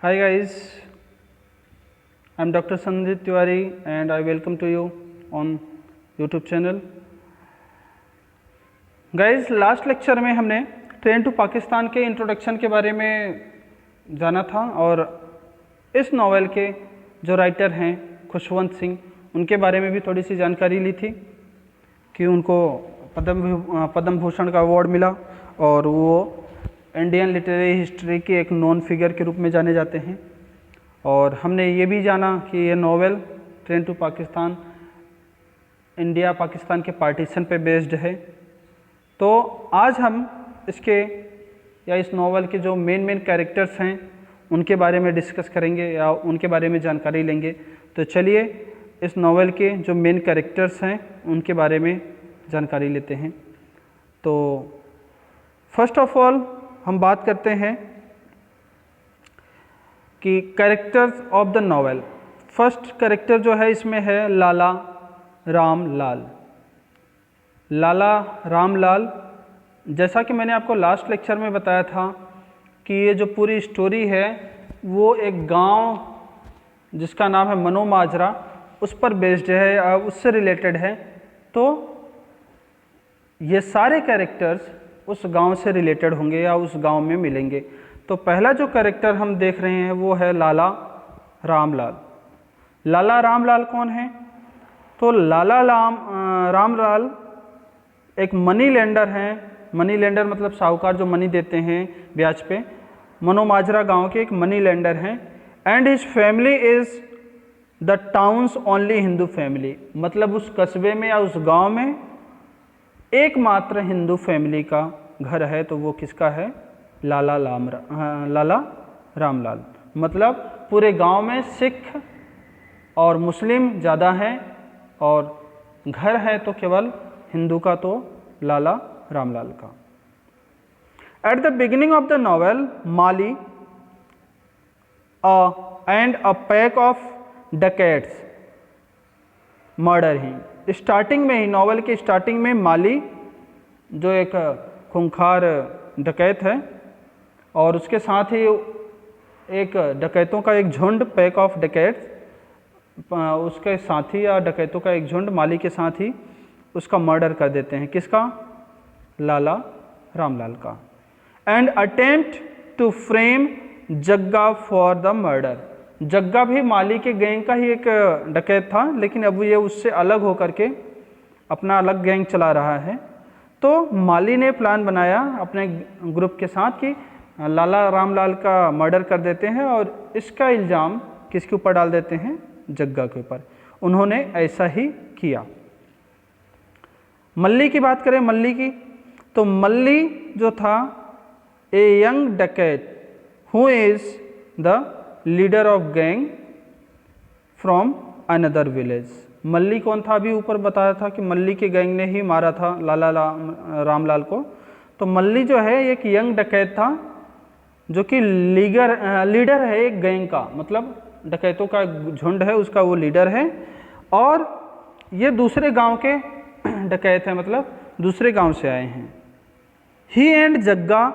Hi guys, I'm Dr. Sanjit Tiwari and I welcome to you on YouTube channel. Guys last lecture में हमने train to Pakistan के introduction के बारे में जाना था और इस नावल के जो राइटर हैं खुशवंत सिंह उनके बारे में भी थोड़ी सी जानकारी ली थी कि उनको पद्म भूषण का अवार्ड मिला और वो इंडियन लिटरेरी हिस्ट्री के एक नॉन फिगर के रूप में जाने जाते हैं। और हमने ये भी जाना कि ये novel train to Pakistan India Pakistan के पार्टीशन पे बेस्ड है। तो आज हम इसके या इस नावल के जो मेन कैरेक्टर्स हैं उनके बारे में डिस्कस करेंगे या उनके बारे में जानकारी लेंगे। तो चलिए इस नावल के जो मेन कैरेक्टर्स हैं उनके बारे में जानकारी लेते हैं। तो फर्स्ट ऑफ ऑल हम बात करते हैं कि characters of the novel. First character जो है इसमें है लाला राम लाल। लाला राम लाल, जैसा कि मैंने आपको लास्ट लेक्चर में बताया था कि ये जो पूरी स्टोरी है वो एक गांव जिसका नाम है मनो माजरा उस पर बेस्ड है, उससे रिलेटेड है। तो ये सारे कैरेक्टर्स उस गांव से रिलेटेड होंगे या उस गांव में मिलेंगे। तो पहला जो कैरेक्टर हम देख रहे हैं वो है लाला राम लाल। लाला राम लाल कौन है? तो लाला राम लाल एक मनी लेंडर हैं। मनी लेंडर मतलब साहूकार जो मनी देते हैं ब्याज पे। मनो माजरा गांव के एक मनी लेंडर हैं। And his family is the towns only Hindu family, मतलब उस कस्बे में या उस गांव में एकमात्र हिंदू फैमिली का घर है। तो वो किसका है? लाला राम लाल। मतलब पूरे गांव में सिख और मुस्लिम ज़्यादा हैं और घर है तो केवल हिंदू का, तो लाला राम लाल का। At the beginning of the novel Mali and a pack of dacoits murder him. Starting में ही, नॉवल के स्टार्टिंग में माली जो एक खूंखार डकैत है और उसके साथ ही एक डकैतों का एक झुंड, पैक ऑफ डकैट्स, उसके साथी या डकैतों का एक झुंड माली के साथ ही उसका मर्डर कर देते हैं। किसका? लाला रामलाल का। And attempt to frame Jagga for the murder. Jagga भी माली के गैंग का ही एक डकैत था, लेकिन अब ये उससे अलग होकर के अपना अलग गैंग चला रहा है। तो माली ने प्लान बनाया अपने ग्रुप के साथ कि लाला रामलाल का मर्डर कर देते हैं और इसका इल्ज़ाम किसके ऊपर डाल देते हैं? जग्गा के ऊपर। उन्होंने ऐसा ही किया। मल्ली की बात करें, मल्ली की, तो मल्ली जो था a young dacoit who is the leader of gang from another village. Malli कौन था? अभी ऊपर बताया था कि मल्ली के गैंग ने ही मारा था लाला रामलाल को। तो मल्ली जो है एक यंग डकैत था जो कि लीडर है एक गैंग का, मतलब डकैतों का झुंड है उसका वो लीडर है। और ये दूसरे गांव के डकैत हैं, मतलब दूसरे गांव से आए हैं। He and Jagga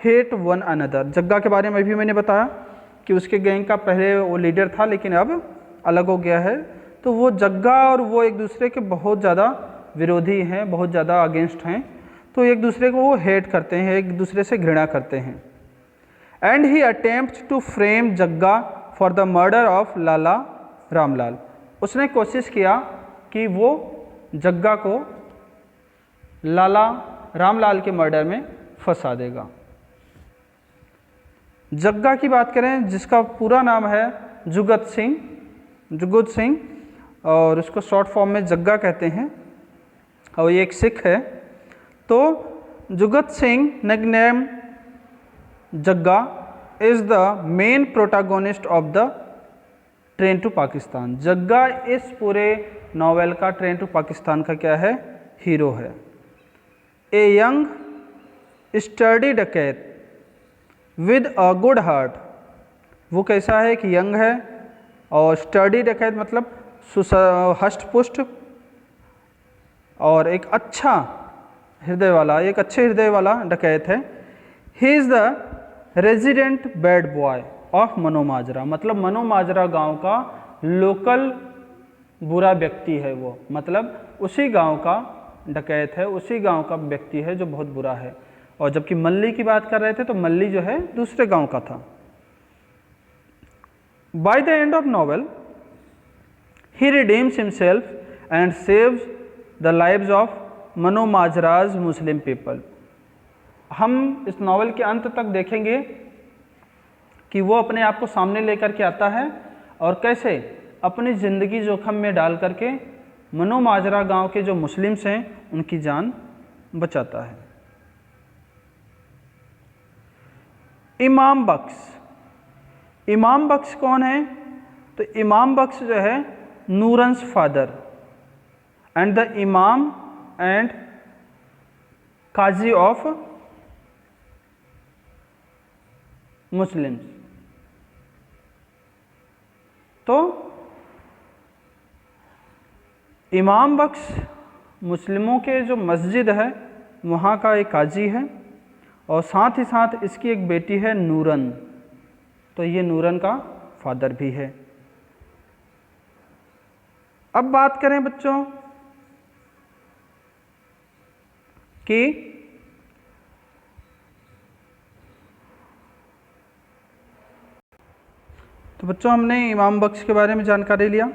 hate one another. Jagga के बारे में भी मैंने बताया कि उसके गैंग का पहले वो लीडर था लेकिन अब अलग हो गया है। तो वो जग्गा और वो एक दूसरे के बहुत ज़्यादा विरोधी हैं, बहुत ज़्यादा अगेंस्ट हैं। तो एक दूसरे को वो हेट करते हैं, एक दूसरे से घृणा करते हैं। And he attempt to frame Jagga for the murder of Lala Ramlal. उसने कोशिश किया कि वो जग्गा को लाला रामलाल के मर्डर में फंसा देगा। जग्गा की बात करें जिसका पूरा नाम है जुगत सिंह और उसको शॉर्ट फॉर्म में जग्गा कहते हैं और ये एक सिख है। तो Jugat Singh nickname Jagga is the main protagonist of the train to Pakistan. Jagga इस पूरे नावल का ट्रेन टू पाकिस्तान का क्या है? हीरो है। ए यंग स्टडी डकैत विद अ गुड हार्ट। वो कैसा है कि यंग है और स्टडी डकैत मतलब हष्ट पुष्ट और एक अच्छा हृदय वाला, एक अच्छे हृदय वाला डकैत है। He is the resident bad boy. Of Manomajra, मतलब मनोमाजरा गांव का लोकल बुरा व्यक्ति है वो, मतलब उसी गांव का डकैत है, उसी गांव का व्यक्ति है जो बहुत बुरा है। और जबकि मल्ली की बात कर रहे थे तो मल्ली जो है दूसरे गांव का था। By the end of novel he redeems himself and saves the lives of Manomajra's Muslim people. हम इस नॉवेल के अंत तक देखेंगे कि वो अपने आप को सामने लेकर के आता है और कैसे अपनी ज़िंदगी जोखिम में डाल करके मनोमाजरा गांव के जो मुस्लिम्स हैं उनकी जान बचाता है। इमाम बख्श, इमाम बख्श कौन है? तो इमाम बख्श जो है नूरन्स फादर एंड द इमाम एंड काजी ऑफ मुस्लिम्स। तो इमाम बख्श मुस्लिमों के जो मस्जिद है वहाँ का एक काजी है और साथ ही साथ इसकी एक बेटी है नूरन, तो ये नूरन का फादर भी है। अब बात करें बच्चों कि तो बच्चों हमने इमाम बख्श के बारे में जानकारी लिया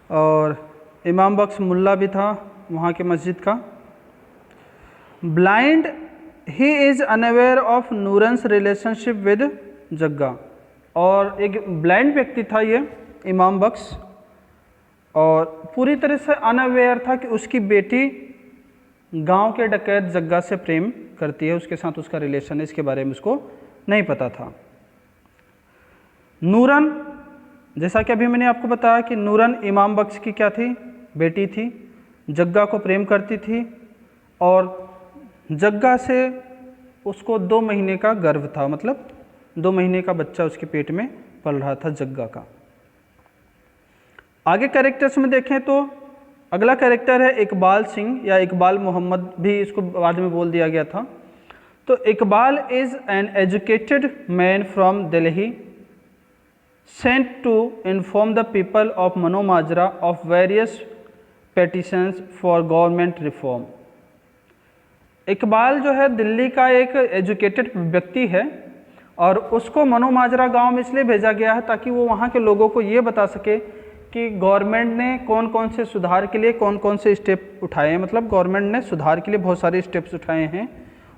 और इमाम बख्श मुल्ला भी था वहाँ के मस्जिद का। Blind he is unaware of Nooran's relationship with Jagga, और एक ब्लाइंड व्यक्ति था ये इमाम बख्श और पूरी तरह से अनअवेयर था कि उसकी बेटी गांव के डकैत जग्गा से प्रेम करती है, उसके साथ उसका रिलेशन है, इसके बारे में उसको नहीं पता था। नूरन, जैसा कि अभी मैंने आपको बताया कि नूरन इमाम बख्श की क्या थी? बेटी थी, जग्गा को प्रेम करती थी और जग्गा से उसको 2 महीने का गर्भ था, मतलब 2 महीने का बच्चा उसके पेट में पल रहा था जग्गा का। आगे कैरेक्टर्स में देखें तो अगला कैरेक्टर है इकबाल सिंह या इकबाल मोहम्मद भी इसको बाद में बोल दिया गया था। तो Iqbal is an educated man from Delhi sent to inform the people of Manojara of various petitions for government reform। Iqbal जो है दिल्ली का एक एजुकेटेड व्यक्ति है और उसको मनोमाजरा गांव में इसलिए भेजा गया है ताकि वो वहाँ के लोगों को ये बता सके कि गवर्नमेंट ने कौन कौन से सुधार के लिए कौन कौन से स्टेप उठाए हैं, मतलब गवर्नमेंट ने सुधार के लिए बहुत सारे स्टेप्स उठाए हैं,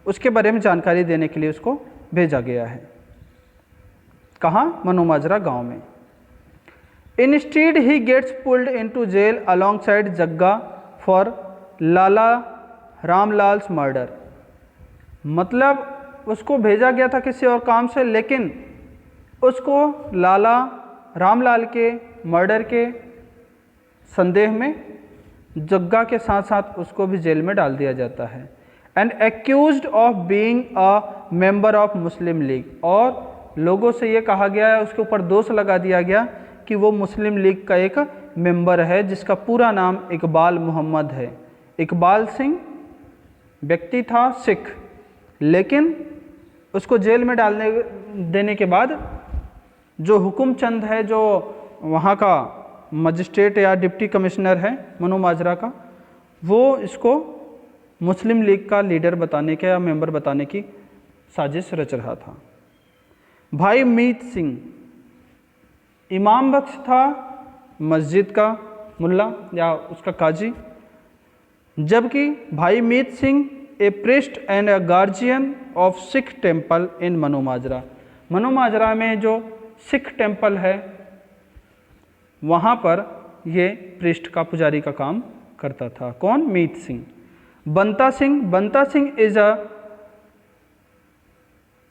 उसके बारे में जानकारी देने के लिए उसको भेजा गया है। कहाँ? मनोमाजरा गांव में। Instead he gets pulled into jail alongside Jagga for Lala Ramlal's murder, मतलब उसको भेजा गया था किसी और काम से, लेकिन उसको लाला रामलाल के मर्डर के संदेह में जग्गा के साथ साथ उसको भी जेल में डाल दिया जाता है। And accused of being a member of Muslim league, और लोगों से ये कहा गया है, उसके ऊपर दोष लगा दिया गया कि वो मुस्लिम लीग का एक मेंबर है जिसका पूरा नाम इकबाल मोहम्मद है। इकबाल सिंह व्यक्ति था सिख, लेकिन उसको जेल में डालने देने के बाद जो हुकुम चंद है, जो वहाँ का मजिस्ट्रेट या डिप्टी कमिश्नर है मनोमाजरा का, वो इसको मुस्लिम लीग का लीडर बताने के या मेंबर बताने की साजिश रच रहा था। भाई मीत सिंह, इमाम बख्श था मस्जिद का मुल्ला या उसका काजी, जबकि Bhai Meet Singh a priest and a guardian of Sikh temple in Manomajra. Manomajra में जो सिख टेम्पल है वहाँ पर ये प्रिस्ट का पुजारी का काम करता था। कौन? मीत सिंह। बंता सिंह, बंता सिंह इज अ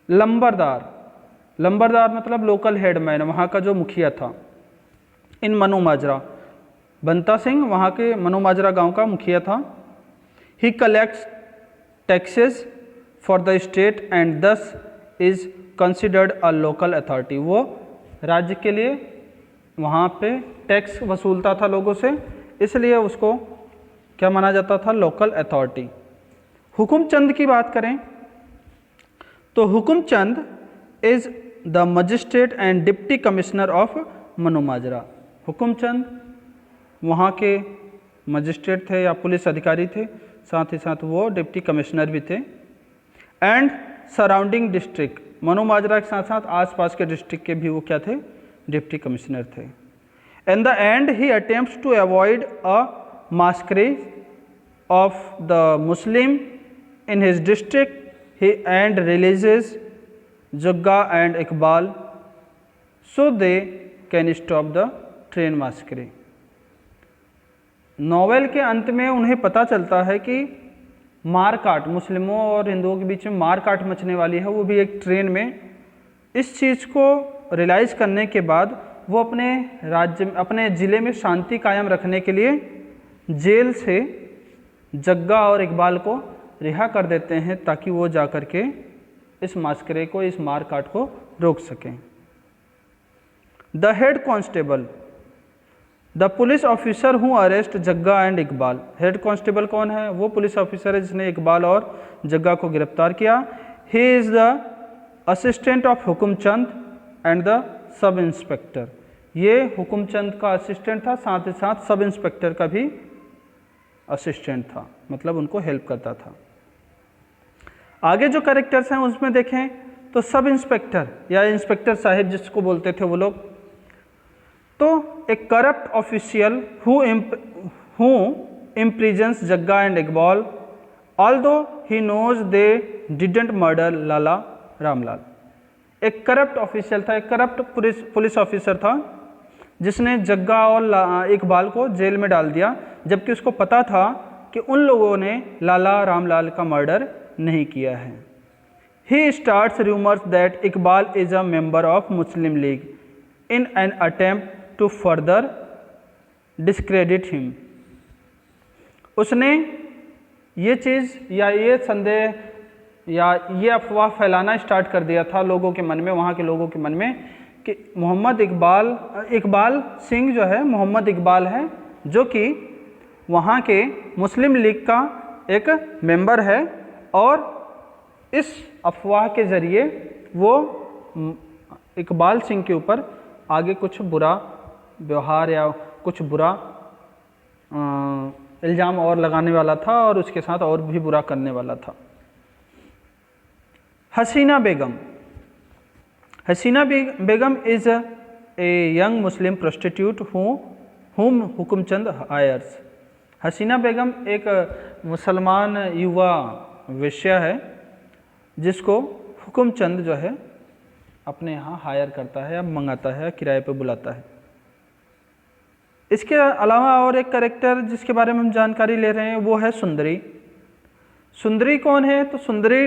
लंबरदार, लंबरदार मतलब लोकल हेडमैन, वहाँ का जो मुखिया था इन मनोमाजरा। बंता सिंह वहाँ के मनोमाजरा गांव का मुखिया था। He collects taxes for the state and thus is considered a local authority. वो राज्य के लिए वहाँ पे टैक्स वसूलता था लोगों से, इसलिए उसको क्या माना जाता था? Local authority. हुकुम चंद की बात करें तो Hukum Chand is the magistrate and deputy commissioner of Manomajra. Hukumchand वहाँ के मजिस्ट्रेट थे या पुलिस अधिकारी थे, साथ ही साथ वो डिप्टी कमिश्नर भी थे। एंड सराउंडिंग डिस्ट्रिक्ट, मनोमाजरा के साथ साथ आसपास के डिस्ट्रिक्ट के भी वो क्या थे, डिप्टी कमिश्नर थे। In the end he attempts to avoid a massacre of the Muslim in his district he and releases Jagga and Iqbal so they can stop the train massacre. Novel के अंत में उन्हें पता चलता है कि मारकाट, मुस्लिमों और हिंदुओं के बीच में मारकाट मचने वाली है, वो भी एक ट्रेन में। इस चीज़ को रियलाइज़ करने के बाद वो अपने राज्य में, अपने ज़िले में शांति कायम रखने के लिए जेल से जग्गा और इकबाल को रिहा कर देते हैं ताकि वो जा कर के इस मास्करे को, इस मारकाट को रोक सकें। The head constable, the police officer who arrest Jagga and Iqbal. Head constable कौन है? वो पुलिस ऑफिसर है जिसने इकबाल और जग्गा को गिरफ्तार किया। ही is the assistant of Hukumchand and the sub inspector. ये हुकुमचंद का असिस्टेंट था, साथ ही साथ सब इंस्पेक्टर का भी असिस्टेंट था, मतलब उनको हेल्प करता था। आगे जो कैरेक्टर्स हैं उसमें देखें तो सब इंस्पेक्टर या इंस्पेक्टर साहिब जिसको बोलते थे वो लोग, तो एक corrupt official who imprisons Jagga and Iqbal although he knows they didn't murder Lala Ramlal. एक करप्ट ऑफिशियल था, एक करप्ट पुलिस ऑफिसर था जिसने जग्गा और इकबाल को जेल में डाल दिया, जबकि उसको पता था कि उन लोगों ने लाला रामलाल का मर्डर नहीं किया है। He starts rumours that Iqbal is a member of Muslim League in an attempt to further discredit him. उसने ये चीज़ या ये संदेह या ये अफवाह फैलाना स्टार्ट कर दिया था लोगों के मन में, वहाँ के लोगों के मन में, कि मोहम्मद इकबाल सिंह जो है, मोहम्मद इकबाल है, जो कि वहाँ के मुस्लिम लीग का एक मेंबर है, और इस अफवाह के ज़रिए वो इकबाल सिंह के ऊपर आगे कुछ बुरा व्यवहार या कुछ बुरा इल्ज़ाम और लगाने वाला था और उसके साथ और भी बुरा करने वाला था। Haseena Begum. Haseena Begum is a young Muslim prostitute whom Hukumchand hires. Haseena Begum एक मुसलमान युवा वेश्या है जिसको हुकुमचंद जो है अपने यहाँ हायर करता है या मंगाता है या किराए पे बुलाता है। इसके अलावा और एक कैरेक्टर जिसके बारे में हम जानकारी ले रहे हैं वो है सुंदरी। सुंदरी कौन है? तो सुंदरी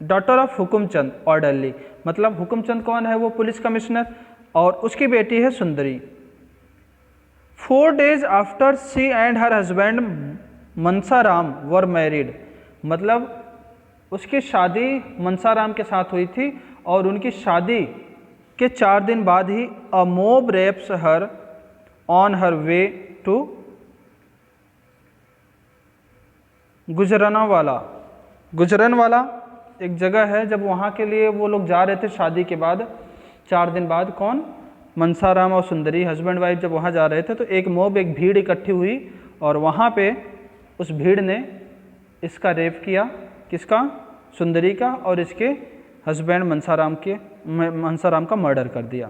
डॉटर ऑफ हुकुमचंद ऑर्डरली, मतलब हुकुमचंद कौन है? वो पुलिस कमिश्नर, और उसकी बेटी है सुंदरी। 4 days after she and her husband Mansaram were married, मतलब उसकी शादी मनसाराम के साथ हुई थी और उनकी शादी के 4 दिन बाद ही a mob rapes her on her way to Gujranwala. Gujranwala एक जगह है, जब वहाँ के लिए वो लोग जा रहे थे शादी के बाद 4 दिन बाद, कौन? मनसाराम और सुंदरी हस्बैंड वाइफ जब वहाँ जा रहे थे तो एक मोब, एक भीड़ इकट्ठी हुई और वहाँ पे उस भीड़ ने इसका रेप किया। किसका? सुंदरी का, और इसके हस्बैंड मनसाराम का मर्डर कर दिया।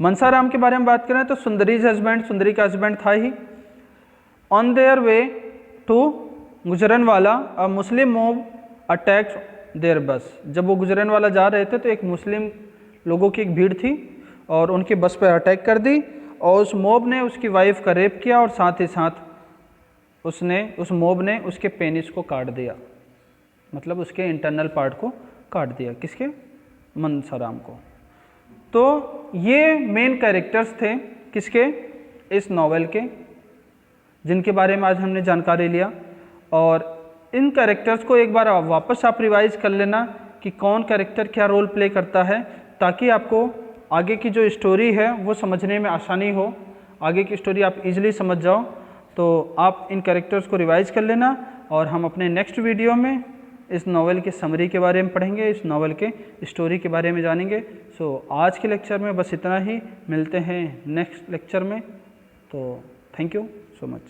मनसाराम के बारे में बात करें तो सुंदरी का हस्बैंड था ही। On their way to Gujranwala a Muslim mob attacked their bus. जब वो गुजरनवाला जा रहे थे तो एक मुस्लिम लोगों की एक भीड़ थी और उनकी बस पर अटैक कर दी और उस मोब ने उसकी वाइफ का रेप किया और साथ ही साथ उस मोब ने उसके पेनिस को काट दिया, मतलब उसके इंटरनल पार्ट को काट दिया। किसके? मनसाराम को। तो ये मेन कैरेक्टर्स थे किसके? इस नॉवेल के, जिनके बारे में आज हमने जानकारी लिया। और इन कैरेक्टर्स को एक बार वापस आप रिवाइज कर लेना कि कौन कैरेक्टर क्या रोल प्ले करता है, ताकि आपको आगे की जो स्टोरी है वो समझने में आसानी हो, आगे की स्टोरी आप इजीली समझ जाओ। तो आप इन कैरेक्टर्स को रिवाइज कर लेना और हम अपने नेक्स्ट वीडियो में इस नावल की समरी के बारे में पढ़ेंगे, इस नावल के स्टोरी के बारे में जानेंगे। सो आज के लेक्चर में बस इतना ही, मिलते हैं नेक्स्ट लेक्चर में। तो थैंक यू सो मच।